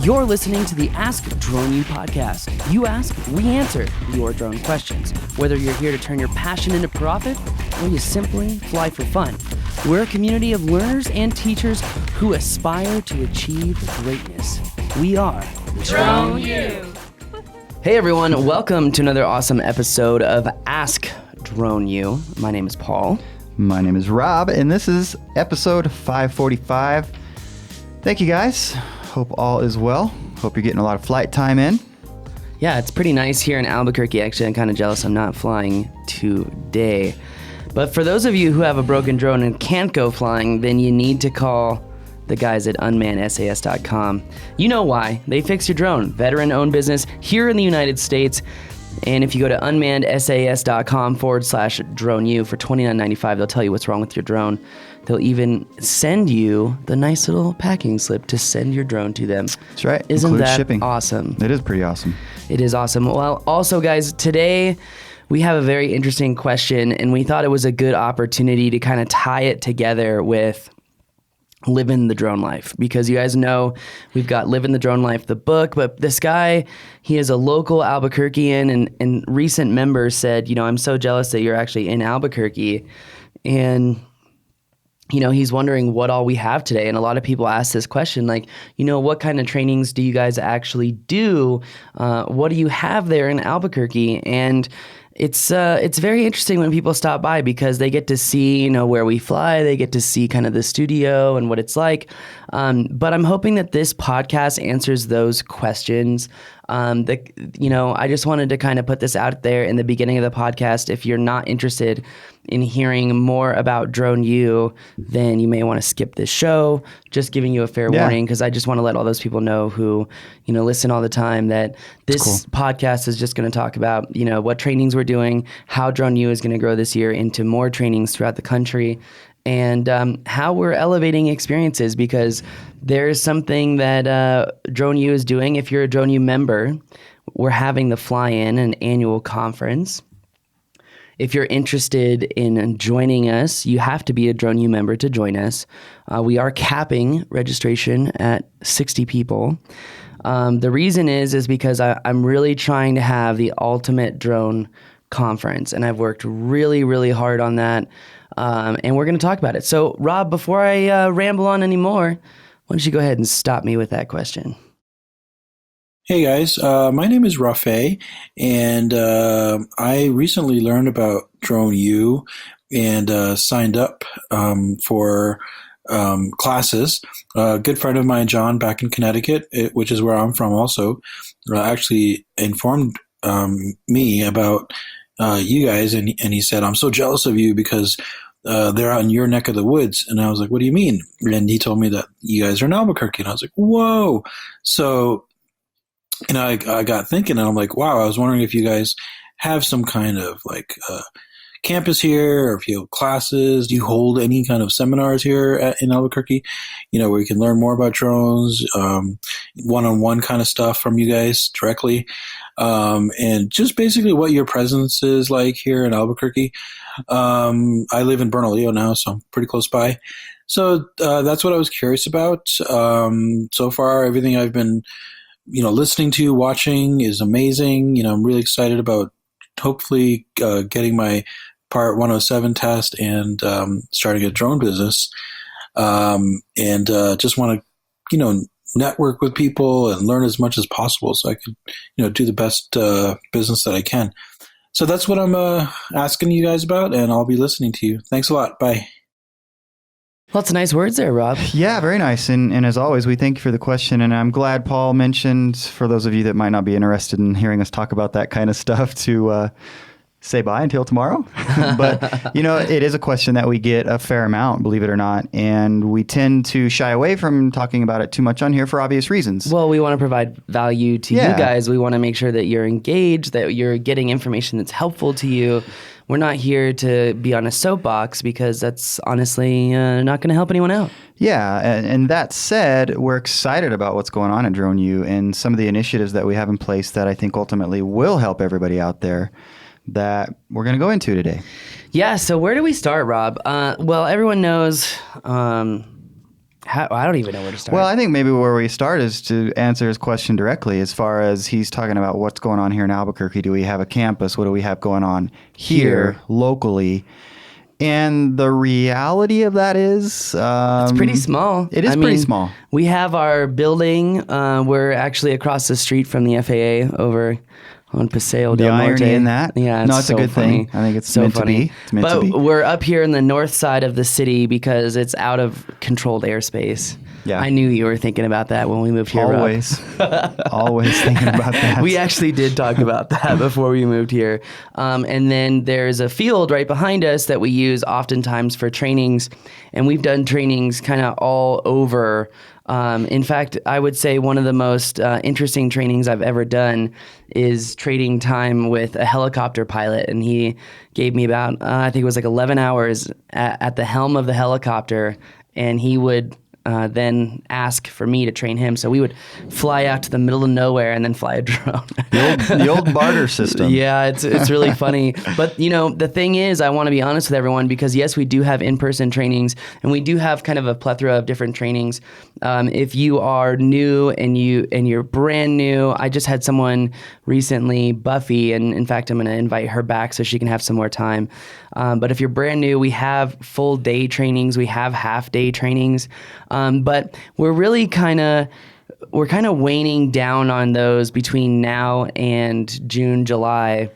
You're listening to the Ask Drone U podcast. You ask, we answer your drone questions. Whether you're here to turn your passion into profit or you simply fly for fun, we're a community of learners and teachers who aspire to achieve greatness. We are Drone U. Hey everyone, welcome to another awesome episode of Ask Drone U. My name is Paul. My name is Rob, and this is episode 545. Thank you guys. Hope all is well. Hope you're getting a lot of flight time in. Yeah, it's pretty nice here in Albuquerque. Actually, I'm kind of jealous I'm not flying today. But for those of you who have a broken drone and can't go flying, then you need to call the guys at unmannedsas.com. You know why. They fix your drone. Veteran-owned business here in the United States. And if you go to unmannedsas.com/drone-u for $29.95, they'll tell you what's wrong with your drone. They'll even send you the nice little packing slip to send your drone to them. That's right. Isn't Includes that shipping. Awesome? It is pretty awesome. It is awesome. Well, also, guys, today we have a very interesting question, and we thought it was a good opportunity to kind of tie it together with living the drone life, because you guys know we've got Living the Drone Life, the book, but this guy, he is a local Albuquerquean, and recent members said, you know, I'm so jealous that you're actually in Albuquerque, and you know, he's wondering what all we have today. And a lot of people ask this question, like, you know, what kind of trainings do you guys actually do? What do you have there in Albuquerque? And it's very interesting when people stop by, because they get to see, you know, where we fly. They get to see kind of the studio and what it's like. But I'm hoping that this podcast answers those questions. You know, I just wanted to kind of put this out there in the beginning of the podcast. If you're not interested in hearing more about Drone U, then you may want to skip this show. Just giving you a fair warning, because I just want to let all those people know who, you know, listen all the time, that this podcast is just going to talk about, you know, what trainings we're doing, how Drone U is going to grow this year into more trainings throughout the country, and how we're elevating experiences, because there's something that Drone U is doing. If you're a Drone U member, we're having the Fly-In, an annual conference. If you're interested in joining us, you have to be a Drone U member to join us. We are capping registration at 60 people. The reason is because I'm really trying to have the ultimate drone conference, and I've worked really, really hard on that. And we're going to talk about it. So, Rob, before I ramble on anymore, why don't you go ahead and stop me with that question? Hey guys, my name is Rafe, and I recently learned about Drone U and signed up for classes. A good friend of mine, John, back in Connecticut, which is where I'm from also, actually informed me about you guys, and he said, I'm so jealous of you because they're on your neck of the woods. And I was like, what do you mean? And he told me that you guys are in Albuquerque, and I was like, whoa. So, and I got thinking, and I'm like, wow, I was wondering if you guys have some kind of like campus here, or if you have classes. Do you hold any kind of seminars here in Albuquerque, you know, where you can learn more about drones, one-on-one kind of stuff from you guys directly, and just basically what your presence is like here in Albuquerque. I live in Bernalillo now, so I'm pretty close by. So that's what I was curious about. So far, everything I've been, you know, listening to, watching is amazing. You know, I'm really excited about hopefully getting my Part 107 test and starting a drone business. And just want to, you know, network with people and learn as much as possible so I could, you know, do the best business that I can. So that's what I'm asking you guys about, and I'll be listening to you. Thanks a lot. Bye. Lots of nice words there, Rob. Yeah, very nice. And as always, we thank you for the question. And I'm glad Paul mentioned, for those of you that might not be interested in hearing us talk about that kind of stuff, to say bye until tomorrow. But, you know, it is a question that we get a fair amount, believe it or not. And we tend to shy away from talking about it too much on here for obvious reasons. Well, we want to provide value to you guys. We want to make sure that you're engaged, that you're getting information that's helpful to you. We're not here to be on a soapbox, because that's honestly not going to help anyone out. Yeah, and that said, we're excited about what's going on at Drone U and some of the initiatives that we have in place that I think ultimately will help everybody out there, that we're going to go into today. Yeah, so where do we start, Rob? Well, everyone knows I don't even know where to start. Well, I think maybe where we start is to answer his question directly as far as he's talking about what's going on here in Albuquerque. Do we have a campus? What do we have going on here locally? And the reality of that is... it's pretty small. It is pretty small. We have our building. We're actually across the street from the FAA over on Paseo The del Norte. irony in that. Yeah, No, it's so a good funny. thing. I think it's so meant funny. to be. It's meant but to be. we're up here in the north side of the city because it's out of controlled airspace. Yeah. I knew you were thinking about that when we moved here, Rob. Always thinking about that. We actually did talk about that before we moved here. And then there's a field right behind us that we use oftentimes for trainings. And we've done trainings kind of all over. In fact, I would say one of the most interesting trainings I've ever done is trading time with a helicopter pilot. And he gave me about, I think it was like 11 hours at the helm of the helicopter. And he would then ask for me to train him. So we would fly out to the middle of nowhere and then fly a drone. The old barter system. Yeah, it's really funny. But, the thing is, I want to be honest with everyone because, yes, we do have in-person trainings and we do have kind of a plethora of different trainings. If you are new and you're brand new, I just had someone recently, Buffy, and in fact, I'm going to invite her back so she can have some more time. But if you're brand new, we have full day trainings. We have half day trainings. But we're really kind of waning down on those between now and June, July,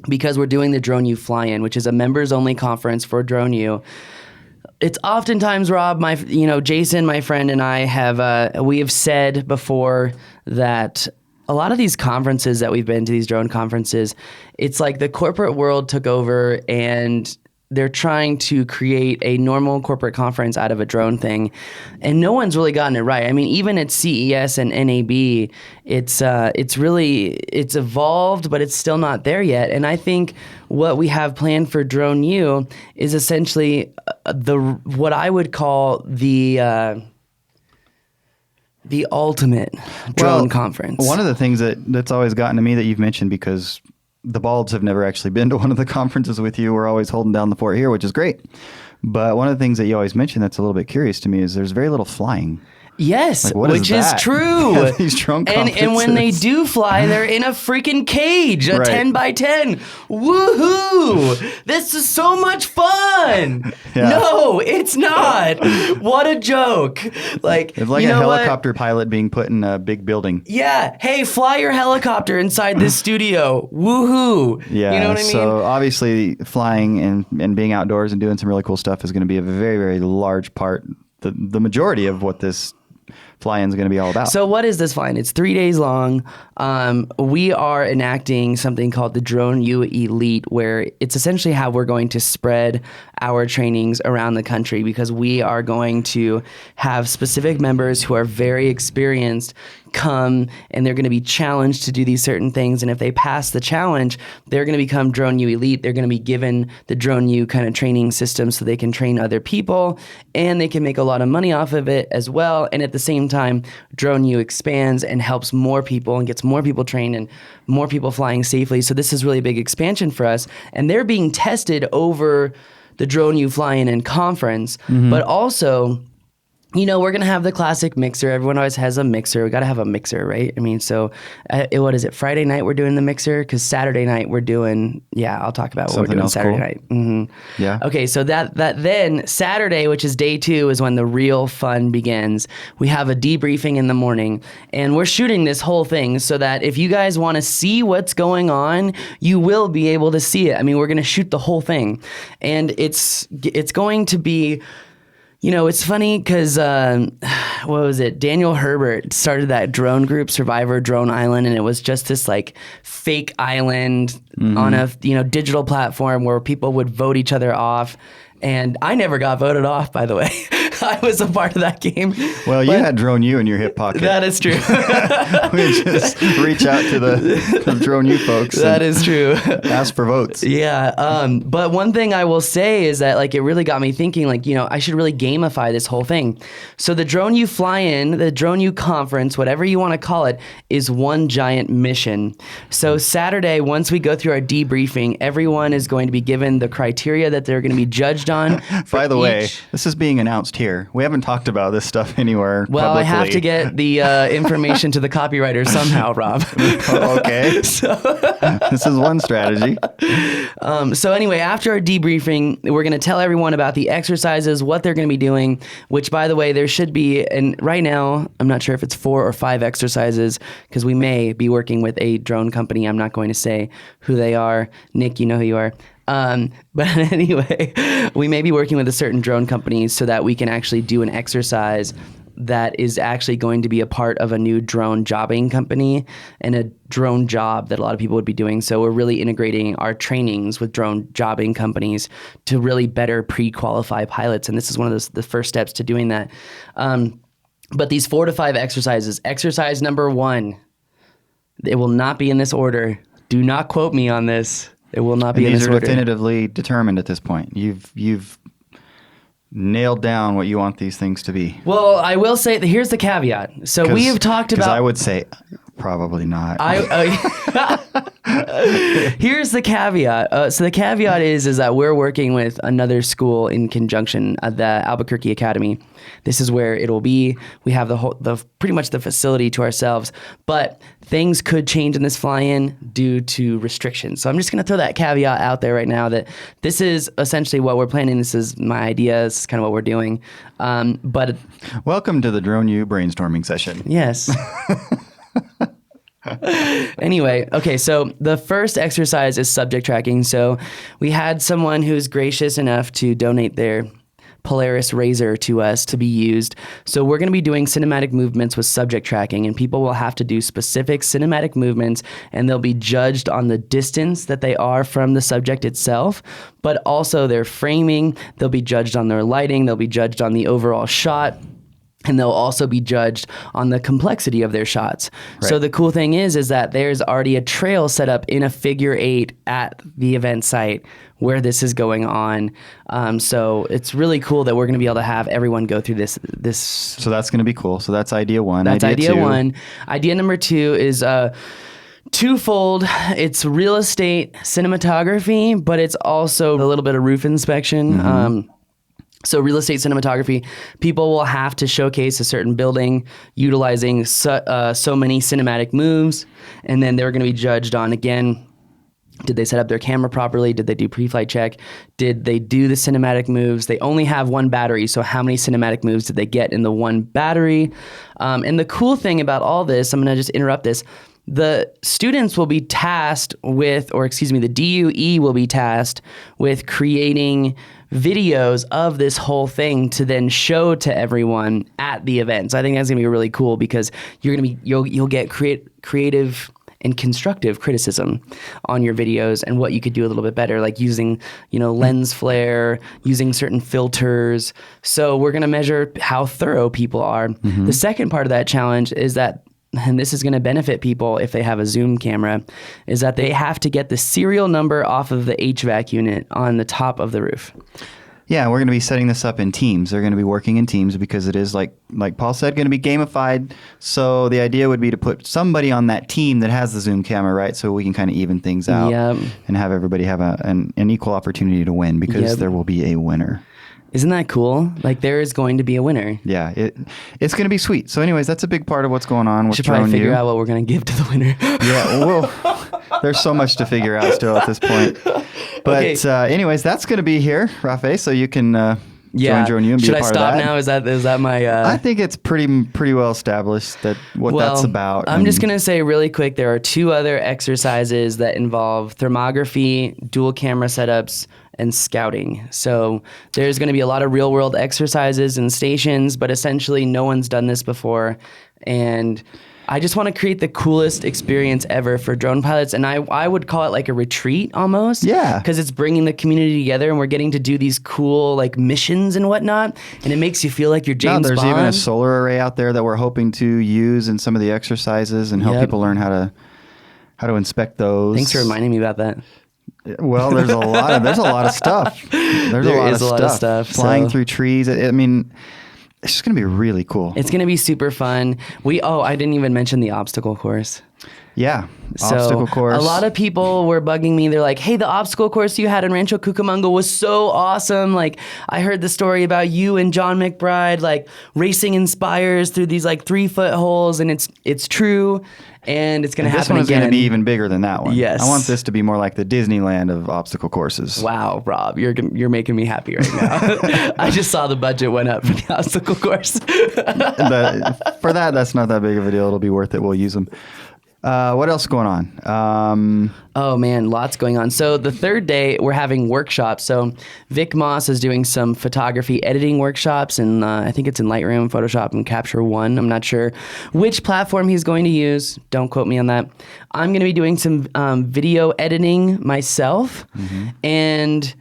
because we're doing the Drone U Fly-In, which is a members only conference for Drone U. It's oftentimes, Rob, Jason, my friend, and I we have said before that a lot of these conferences that we've been to, these drone conferences, it's like the corporate world took over and they're trying to create a normal corporate conference out of a drone thing, and no one's really gotten it right. I mean, even at CES and NAB, it's evolved, but it's still not there yet. And I think what we have planned for Drone U is essentially what I would call the ultimate drone conference. One of the things that's always gotten to me that you've mentioned, because the Balds have never actually been to one of the conferences with you. We're always holding down the fort here, which is great. But one of the things that you always mention that's a little bit curious to me is there's very little flying. Yes, Like, which is true. These drone and when they conferences. do fly, they're in a freaking cage, a Right. 10 by 10. Woohoo! This is so much fun. Yeah. No, it's not. What a joke. Like, It's like you a know helicopter pilot being put in a big building. Yeah. Hey, fly your helicopter inside this studio. Woohoo. Yeah. You know what I mean? So obviously flying and being outdoors and doing some really cool stuff is going to be a very, very large part, the majority of what this fly-in is going to be all about. So what is this fly-in? It's 3 days long. We are enacting something called the Drone U Elite, where it's essentially how we're going to spread our trainings around the country, because we are going to have specific members who are very experienced come, and they're going to be challenged to do these certain things. And if they pass the challenge, they're going to become Drone U Elite. They're going to be given the Drone U kind of training system so they can train other people, and they can make a lot of money off of it as well. And at the same time, Drone U expands and helps more people and gets more people trained and more people flying safely. So this is really a big expansion for us. And they're being tested over the Drone U Fly-In and conference, but also, we're going to have the classic mixer. Everyone always has a mixer. We got to have a mixer, right? I mean, so what is it? Friday night we're doing the mixer, because Saturday night we're doing, I'll talk about what we're Something doing else Saturday cool. night. Mm-hmm. Yeah. Okay, so that then Saturday, which is day 2, is when the real fun begins. We have a debriefing in the morning, and we're shooting this whole thing so that if you guys want to see what's going on, you will be able to see it. I mean, we're going to shoot the whole thing, and it's going to be... it's funny because, what was it? Daniel Herbert started that drone group, Survivor Drone Island, and it was just this like fake island on a digital platform where people would vote each other off. And I never got voted off, by the way. I was a part of that game. Well, you had Drone U in your hip pocket. That is true. We just reach out to the Drone U folks. That is true. Ask for votes. Yeah. But one thing I will say is that it really got me thinking, I should really gamify this whole thing. So the Drone U Fly-In, the Drone U Conference, whatever you want to call it, is one giant mission. So Saturday, once we go through our debriefing, everyone is going to be given the criteria that they're going to be judged on. By the way, this is being announced here here. We haven't talked about this stuff anywhere Well, publicly. I have to get the information to the copywriter somehow, Rob. Okay. This is one strategy. So anyway, after our debriefing, we're going to tell everyone about the exercises, what they're going to be doing, which, by the way, there should be, and right now, I'm not sure if it's 4 or 5 exercises, because we may be working with a drone company. I'm not going to say who they are. Nick, you know who you are. But anyway, we may be working with a certain drone company so that we can actually do an exercise that is actually going to be a part of a new drone jobbing company and a drone job that a lot of people would be doing. So we're really integrating our trainings with drone jobbing companies to really better pre-qualify pilots. And this is one of the first steps to doing that. But these 4 to 5 exercises, exercise number 1, it will not be in this order. Do not quote me on this. It will not be in this order. These are definitively determined at this point. You've nailed down what you want these things to be. Well, I will say that here's the caveat. So we have talked about. I would say probably not. Here's the caveat. So the caveat is that we're working with another school in conjunction at the Albuquerque Academy. This is where it'll be. We have pretty much the facility to ourselves, but things could change in this fly-in due to restrictions. So I'm just going to throw that caveat out there right now that this is essentially what we're planning. This is my idea. This is kind of what we're doing. But welcome to the Drone U brainstorming session. Yes. Anyway, okay, so the first exercise is subject tracking. So we had someone who's gracious enough to donate their Polaris Razor to us to be used. So we're going to be doing cinematic movements with subject tracking, and people will have to do specific cinematic movements, and they'll be judged on the distance that they are from the subject itself, but also their framing. They'll be judged on their lighting. They'll be judged on the overall shot. And they'll also be judged on the complexity of their shots. Right. So the cool thing is that there's already a trail set up in a figure 8 at the event site where this is going on. So it's really cool that we're going to be able to have everyone go through this. So that's going to be cool. So that's idea 1. That's idea 2. 1. Idea number 2 is twofold. It's real estate cinematography, but it's also a little bit of roof inspection. Mm-hmm. So real estate cinematography, people will have to showcase a certain building utilizing so many cinematic moves, and then they're going to be judged on, again, did they set up their camera properly? Did they do pre-flight check? Did they do the cinematic moves? They only have 1 battery, so how many cinematic moves did they get in the 1 battery? And the cool thing about all this, I'm going to just interrupt this, the students will be tasked with, the DUE will be tasked with creating videos of this whole thing to then show to everyone at the event. So I think that's gonna be really cool because you'll get creative and constructive criticism on your videos and what you could do a little bit better, like using, lens flare, using certain filters. So we're gonna measure how thorough people are. Mm-hmm. The second part of that challenge is that, and this is going to benefit people if they have a zoom camera, is that they have to get the serial number off of the HVAC unit on the top of the roof. Yeah, we're going to be setting this up in teams. They're going to be working in teams because it is, like Paul said, going to be gamified. So the idea would be to put somebody on that team that has the zoom camera, right? So we can kind of even things out and have everybody have an equal opportunity to win because there will be a winner. Isn't that cool? Like, there is going to be a winner. Yeah, it's going to be sweet. So anyways, that's a big part of what's going on with Should probably figure U. out what we're going to give to the winner. Yeah, well, there's so much to figure out still at this point. But anyways, that's going to be here, Rafe, so you can join Drone U and be a part of that. Should I stop now? Is that my... I think it's pretty well established that that's about. I'm just going to say really quick, there are 2 other exercises that involve thermography, dual camera setups, and scouting. So there's going to be a lot of real world exercises and stations, but essentially no one's done this before. And I just want to create the coolest experience ever for drone pilots. And I would call it like a retreat almost. Yeah. Because it's bringing the community together and we're getting to do these cool like missions and whatnot. And it makes you feel like you're James Bond. There's even a solar array out there that we're hoping to use in some of the exercises and help people learn how to inspect those. Thanks for reminding me about that. Well, there's a lot of stuff. There's a lot of stuff. Flying through trees. I mean, it's just going to be really cool. It's going to be super fun. I didn't even mention the obstacle course. Yeah. So Obstacle course. a lot of people were bugging me. They're like, hey, the obstacle course you had in Rancho Cucamonga was so awesome. Like, I heard the story about you and John McBride, like, racing in spires through these, like, 3-foot holes. And it's true. And it's going to happen again. This one is going to be even bigger than that one. Yes. I want this to be more like the Disneyland of obstacle courses. Wow, Rob, you're making me happy right now. I just saw the budget went up for the obstacle course. For that's not that big of a deal. It'll be worth it. We'll use them. What else is going on? Oh man, lots going on. So the third day we're having workshops. So Vic Moss is doing some photography editing workshops, and I think it's in Lightroom, Photoshop, and Capture One. I'm not sure which platform he's going to use. Don't quote me on that. I'm going to be doing some video editing myself, and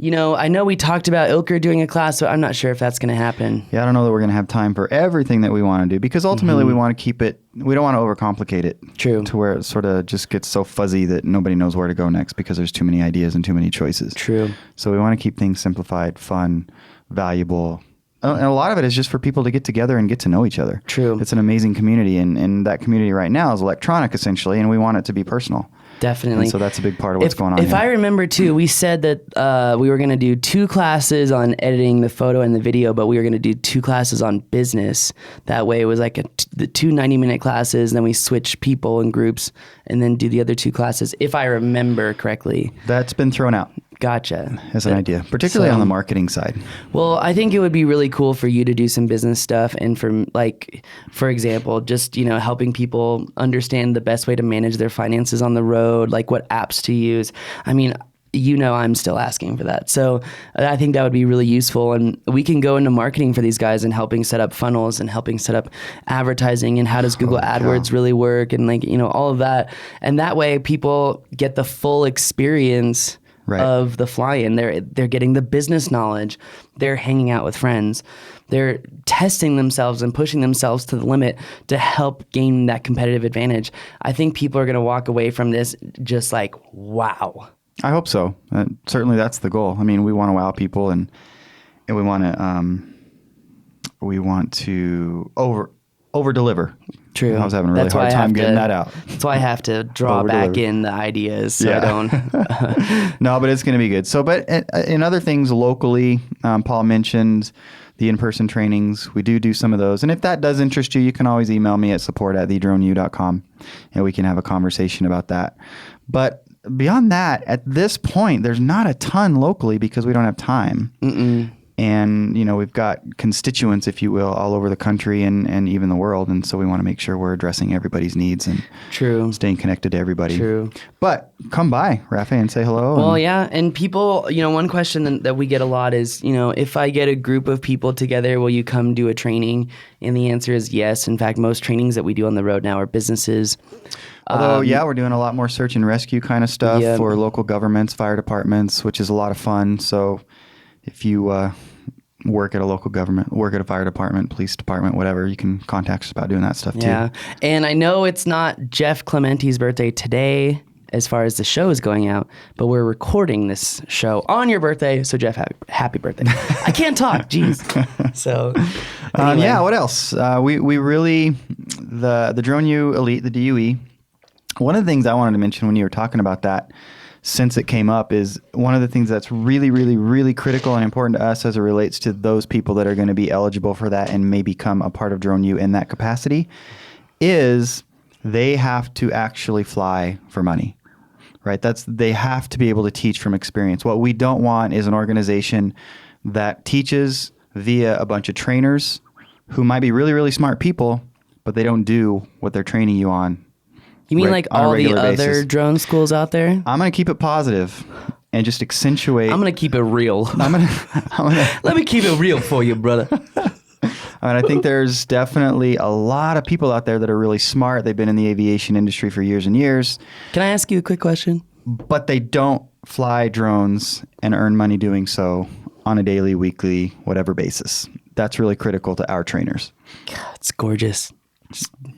I know we talked about Ilker doing a class, so I'm not sure if that's going to happen. Yeah, I don't know that we're going to have time for everything that we want to do because ultimately we want to keep it, we don't want to overcomplicate it. True. To where it sort of just gets so fuzzy that nobody knows where to go next because there's too many ideas and too many choices. True. So we want to keep things simplified, fun, valuable. And a lot of it is just for people to get together and get to know each other. True. It's an amazing community, and that community right now is electronic essentially, and we want it to be personal. Definitely. And so that's a big part of what's going on If here. I remember too, we said that we were going to do 2 classes on editing the photo and the video, but we were going to do 2 classes on business. That way it was like the 2 90-minute classes, and then we switch people and groups, and then do the other 2 classes, if I remember correctly. That's been thrown out Gotcha. as an idea, particularly on the marketing side. Well, I think it would be really cool for you to do some business stuff, and for example, just helping people understand the best way to manage their finances on the road, like what apps to use. I mean, I'm still asking for that. So I think that would be really useful, and we can go into marketing for these guys and helping set up funnels and helping set up advertising and how does Google AdWords really work, and all of that. And that way people get the full experience of the fly-in. They're getting the business knowledge. They're hanging out with friends. They're testing themselves and pushing themselves to the limit to help gain that competitive advantage. I think people are going to walk away from this just like, wow. I hope so. Certainly that's the goal. I mean, we want to wow people, and we want to over deliver. True. I was having a really hard time getting that out. That's why I have to draw back in the ideas so I don't. No, but it's going to be good. So, but in other things locally, Paul mentioned the in-person trainings. We do some of those. And if that does interest you, you can always email me at support@thedroneu.com, and we can have a conversation about that. But beyond that, at this point, there's not a ton locally because we don't have time. And, we've got constituents, if you will, all over the country and even the world. And so we want to make sure we're addressing everybody's needs and staying connected to everybody. True. But come by, Rafa, and say hello. Well, yeah. And people, one question that we get a lot is, if I get a group of people together, will you come do a training? And the answer is yes. In fact, most trainings that we do on the road now are businesses. Although, we're doing a lot more search and rescue kind of stuff for local governments, fire departments, which is a lot of fun. So if you work at a local government, work at a fire department, police department, whatever, you can contact us about doing that stuff too. Yeah. And I know it's not Jeff Clementi's birthday today as far as the show is going out, but we're recording this show on your birthday. So Jeff, happy birthday. I can't talk. Jeez. So anyway. What else? We really, the Drone U Elite, the DUE, one of the things I wanted to mention when you were talking about that, since it came up, is one of the things that's really, really, really critical and important to us as it relates to those people that are going to be eligible for that and may become a part of Drone U in that capacity, is they have to actually fly for money, right? They have to be able to teach from experience. What we don't want is an organization that teaches via a bunch of trainers who might be really, really smart people, but they don't do what they're training you on. You mean like all the other drone schools out there? I'm going to keep it positive and just accentuate. I'm going to keep it real. I'm gonna Let me keep it real for you, brother. I think there's definitely a lot of people out there that are really smart. They've been in the aviation industry for years and years. Can I ask you a quick question? But they don't fly drones and earn money doing so on a daily, weekly, whatever basis. That's really critical to our trainers. God, it's gorgeous.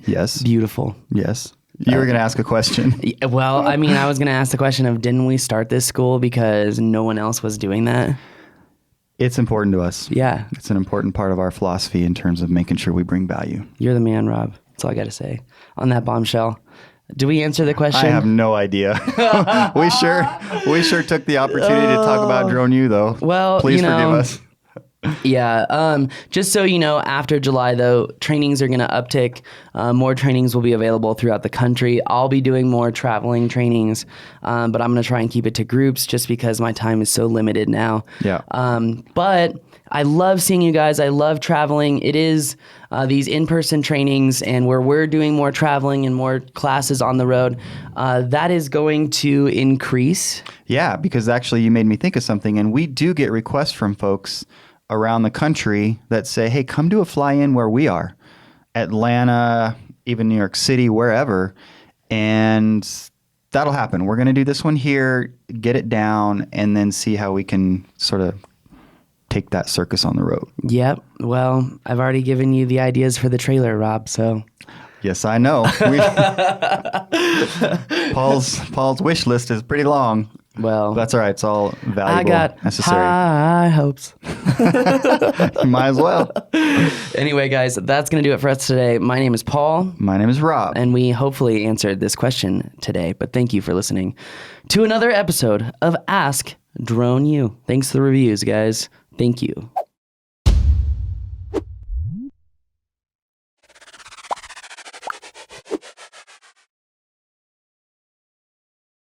Yes. Beautiful. Yes. You were going to ask a question. Well, I mean, I was going to ask the question of, didn't we start this school because no one else was doing that? It's important to us. Yeah. It's an important part of our philosophy in terms of making sure we bring value. You're the man, Rob. That's all I got to say. On that bombshell, Do we answer the question? I have no idea. we sure took the opportunity to talk about Drone U, though. Well, please forgive us. Yeah. Just so you know, after July, though, trainings are going to uptick. More trainings will be available throughout the country. I'll be doing more traveling trainings, but I'm going to try and keep it to groups just because my time is so limited now. Yeah. But I love seeing you guys. I love traveling. It is these in-person trainings and where we're doing more traveling and more classes on the road. That is going to increase. Yeah, because actually you made me think of something, and we do get requests from folks around the country that say, hey, come do a fly-in where we are. Atlanta, even New York City, wherever. And that'll happen. We're going to do this one here, get it down, and then see how we can sort of take that circus on the road. Yep. Well, I've already given you the ideas for the trailer, Rob, so... Yes, I know. Paul's wish list is pretty long. Well, that's all right. It's all valuable, I got necessary. high hopes. You might as well. Anyway, guys, that's going to do it for us today. My name is Paul. My name is Rob. And we hopefully answered this question today. But thank you for listening to another episode of Ask Drone U. Thanks for the reviews, guys. Thank you.